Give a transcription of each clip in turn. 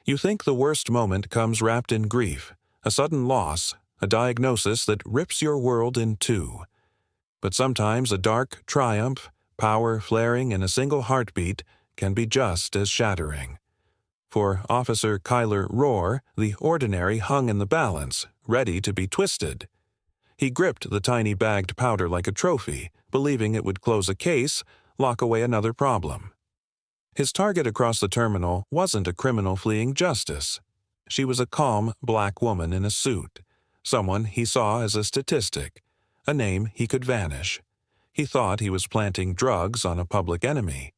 You think the worst moment comes wrapped in grief, a sudden loss, a diagnosis that rips your world in two. But sometimes a dark triumph, power flaring in a single heartbeat, can be just as shattering. For Officer Kyler Rohr, the ordinary hung in the balance, ready to be twisted. He gripped the tiny bagged powder like a trophy, believing it would close a case, lock away another problem. His target across the terminal wasn't a criminal fleeing justice. She was a calm black woman in a suit, someone he saw as a statistic, a name he could vanish. He thought he was planting drugs on a public enemy.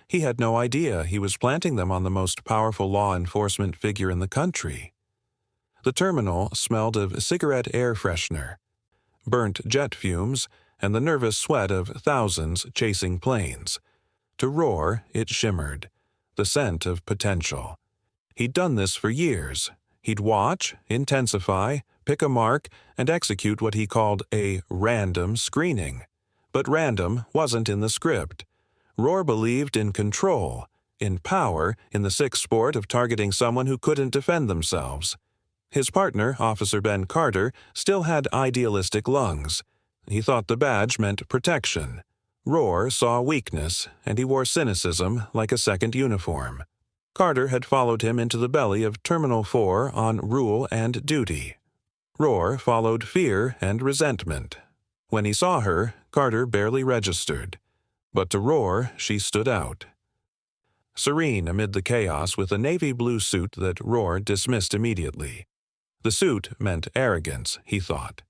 He had no idea he was planting them on the most powerful law enforcement figure in the country. The terminal smelled of cigarette air freshener, burnt jet fumes, and the nervous sweat of thousands chasing planes. To Rohr, it shimmered, the scent of potential. He'd done this for years. He'd watch, intensify, pick a mark, and execute what he called a random screening. But random wasn't in the script. Rohr believed in control, in power, in the sick sport of targeting someone who couldn't defend themselves. His partner, Officer Ben Carter, still had idealistic lungs. He thought the badge meant protection. Rohr saw weakness, and he wore cynicism like a second uniform. Carter had followed him into the belly of Terminal 4 on rule and duty. Rohr followed fear and resentment. When he saw her, Carter barely registered. But to Rohr, she stood out. Serene amid the chaos with a navy blue suit that Rohr dismissed immediately. The suit meant arrogance, he thought.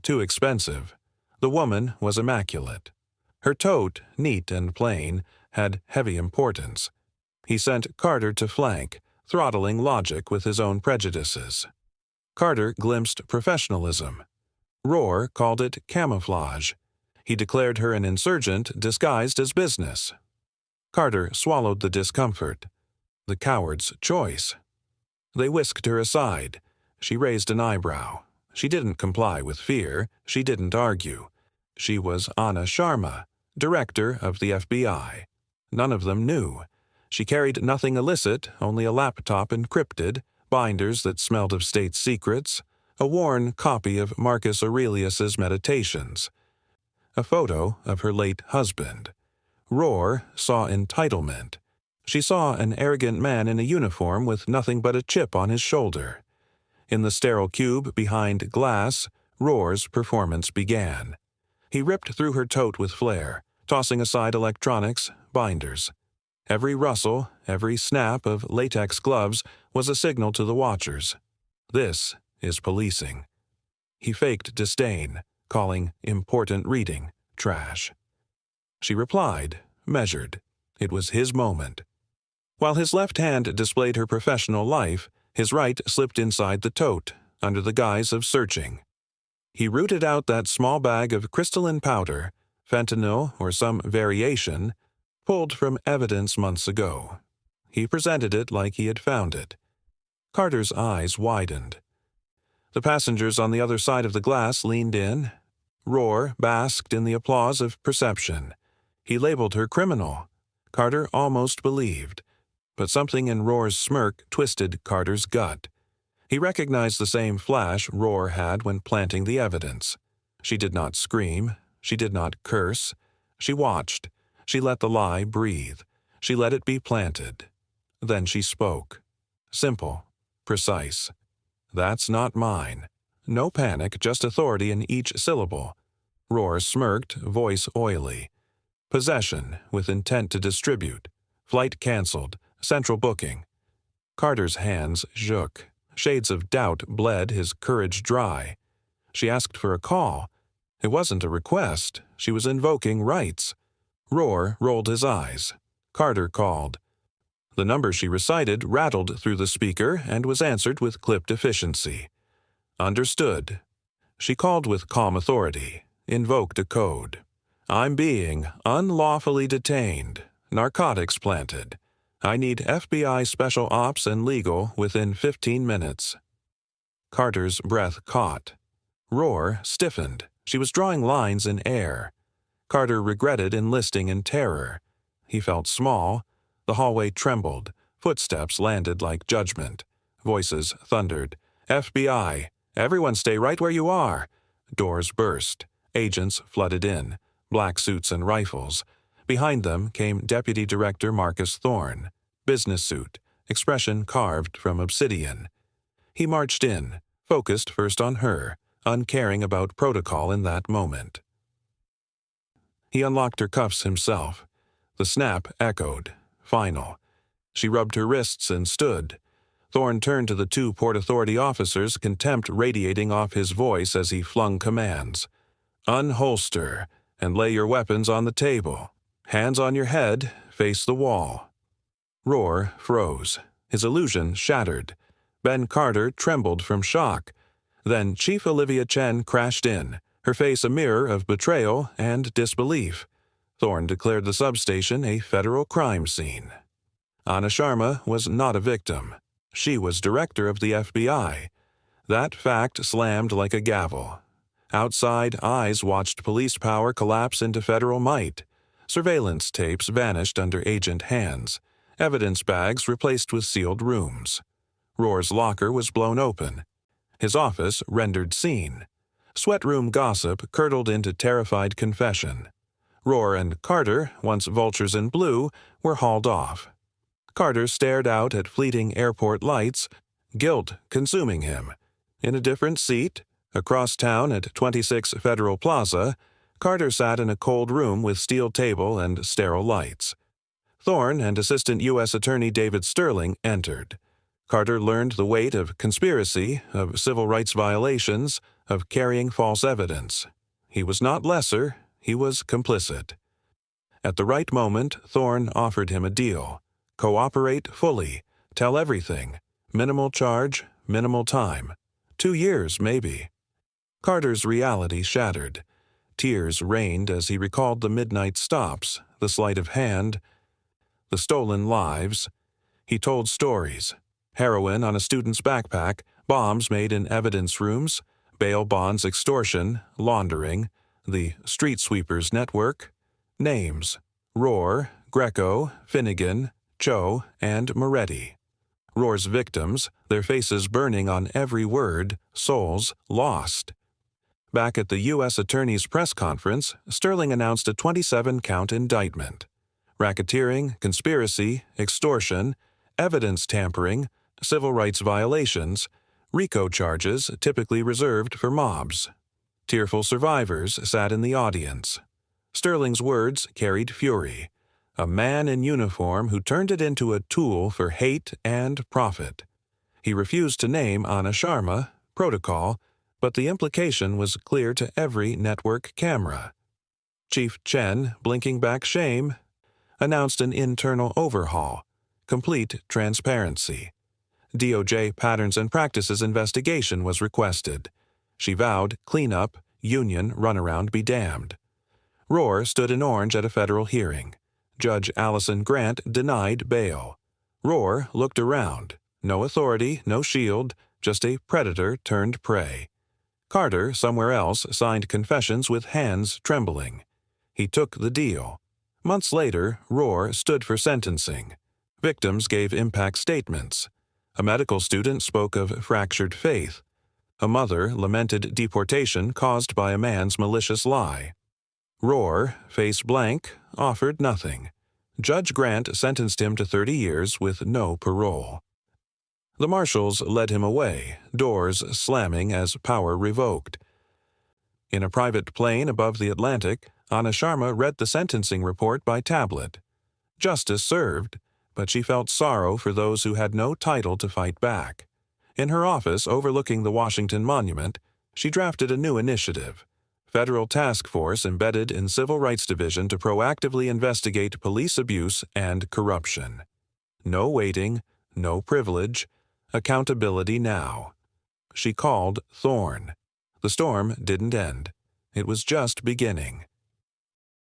Too expensive. The woman was immaculate. Her tote, neat and plain, had heavy importance. He sent Carter to flank, throttling logic with his own prejudices. Carter glimpsed professionalism. Rohr called it camouflage. He declared her an insurgent disguised as business. Carter swallowed the discomfort. The coward's choice. They whisked her aside. She raised an eyebrow. She didn't comply with fear. She didn't argue. She was Anna Sharma, director of the FBI. None of them knew. She carried nothing illicit, only a laptop encrypted, binders that smelled of state secrets, a worn copy of Marcus Aurelius's Meditations, a photo of her late husband. Rohr saw entitlement. She saw an arrogant man in a uniform with nothing but a chip on his shoulder. In the sterile cube behind glass, Rohr's performance began. He ripped through her tote with flair, tossing aside electronics, binders. Every rustle, every snap of latex gloves was a signal to the watchers. This is policing. He faked disdain, calling important reading trash. She replied, measured. It was his moment. While his left hand displayed her professional life, his right slipped inside the tote, under the guise of searching. He rooted out that small bag of crystalline powder, fentanyl or some variation, pulled from evidence months ago. He presented it like he had found it. Carter's eyes widened. The passengers on the other side of the glass leaned in. Rohr basked in the applause of perception. He labeled her criminal. Carter almost believed. But something in Rohr's smirk twisted Carter's gut. He recognized the same flash Rohr had when planting the evidence. She did not scream. She did not curse. She watched. She let the lie breathe. She let it be planted. Then she spoke. Simple. Precise. That's not mine. No panic, just authority in each syllable. Rohr smirked, voice oily. Possession, with intent to distribute. Flight canceled. Central booking. Carter's hands shook. Shades of doubt bled his courage dry. She asked for a call. It wasn't a request. She was invoking rights. Rohr rolled his eyes. Carter called. The number she recited rattled through the speaker and was answered with clipped efficiency. Understood. She called with calm authority, invoked a code. I'm being unlawfully detained, narcotics planted. I need FBI Special Ops and Legal within 15 minutes. Carter's breath caught. Rohr stiffened. She was drawing lines in air. Carter regretted enlisting in terror. He felt small. The hallway trembled. Footsteps landed like judgment. Voices thundered. FBI! Everyone stay right where you are! Doors burst. Agents flooded in. Black suits and rifles. Behind them came Deputy Director Marcus Thorne. Business suit. Expression carved from obsidian. He marched in, focused first on her, uncaring about protocol in that moment. He unlocked her cuffs himself. The snap echoed. Final. She rubbed her wrists and stood. Thorne turned to the two Port Authority officers, contempt radiating off his voice as he flung commands. Unholster, and lay your weapons on the table. Hands on your head, face the wall. Rohr froze. His illusion shattered. Ben Carter trembled from shock. Then Chief Olivia Chen crashed in, her face a mirror of betrayal and disbelief. Thorne declared the substation a federal crime scene. Anna Sharma was not a victim. She was director of the FBI. That fact slammed like a gavel. Outside, eyes watched police power collapse into federal might. Surveillance tapes vanished under agent hands. Evidence bags replaced with sealed rooms. Rohr's locker was blown open. His office rendered scene. Sweatroom gossip curdled into terrified confession. Rohr and Carter, once vultures in blue, were hauled off. Carter stared out at fleeting airport lights, guilt consuming him. In a different seat, across town at 26 Federal Plaza, Carter sat in a cold room with steel table and sterile lights. Thorne and Assistant U.S. Attorney David Sterling entered. Carter learned the weight of conspiracy, of civil rights violations, of carrying false evidence. He was not lesser, he was complicit. At the right moment, Thorne offered him a deal. Cooperate fully, tell everything, minimal charge, minimal time. 2 years, maybe. Carter's reality shattered. Tears rained as he recalled the midnight stops, the sleight of hand, the stolen lives. He told stories. Heroin on a student's backpack, bombs made in evidence rooms, bail bonds extortion, laundering, the street sweepers network, names, Rohr, Greco, Finnegan, Cho, and Moretti. Rohr's victims, their faces burning on every word, souls lost. Back at the U.S. Attorney's press conference, Sterling announced a 27-count indictment. Racketeering, conspiracy, extortion, evidence tampering, civil rights violations, RICO charges typically reserved for mobs. Tearful survivors sat in the audience. Sterling's words carried fury. A man in uniform who turned it into a tool for hate and profit. He refused to name Anna Sharma, protocol, but the implication was clear to every network camera. Chief Chen, blinking back shame, announced an internal overhaul, complete transparency. DOJ Patterns and Practices investigation was requested. She vowed cleanup, union, runaround be damned. Rohr stood in orange at a federal hearing. Judge Allison Grant denied bail. Rohr looked around. No authority, no shield, just a predator turned prey. Carter, somewhere else, signed confessions with hands trembling. He took the deal. Months later, Rohr stood for sentencing. Victims gave impact statements. A medical student spoke of fractured faith. A mother lamented deportation caused by a man's malicious lie. Rohr, face blank, offered nothing. Judge Grant sentenced him to 30 years with no parole. The marshals led him away, doors slamming as power revoked. In a private plane above the Atlantic, Anna Sharma read the sentencing report by tablet. Justice served, but she felt sorrow for those who had no title to fight back. In her office overlooking the Washington Monument, she drafted a new initiative. Federal task force embedded in Civil Rights Division to proactively investigate police abuse and corruption. No waiting, no privilege, accountability now. She called Thorne. The storm didn't end. It was just beginning.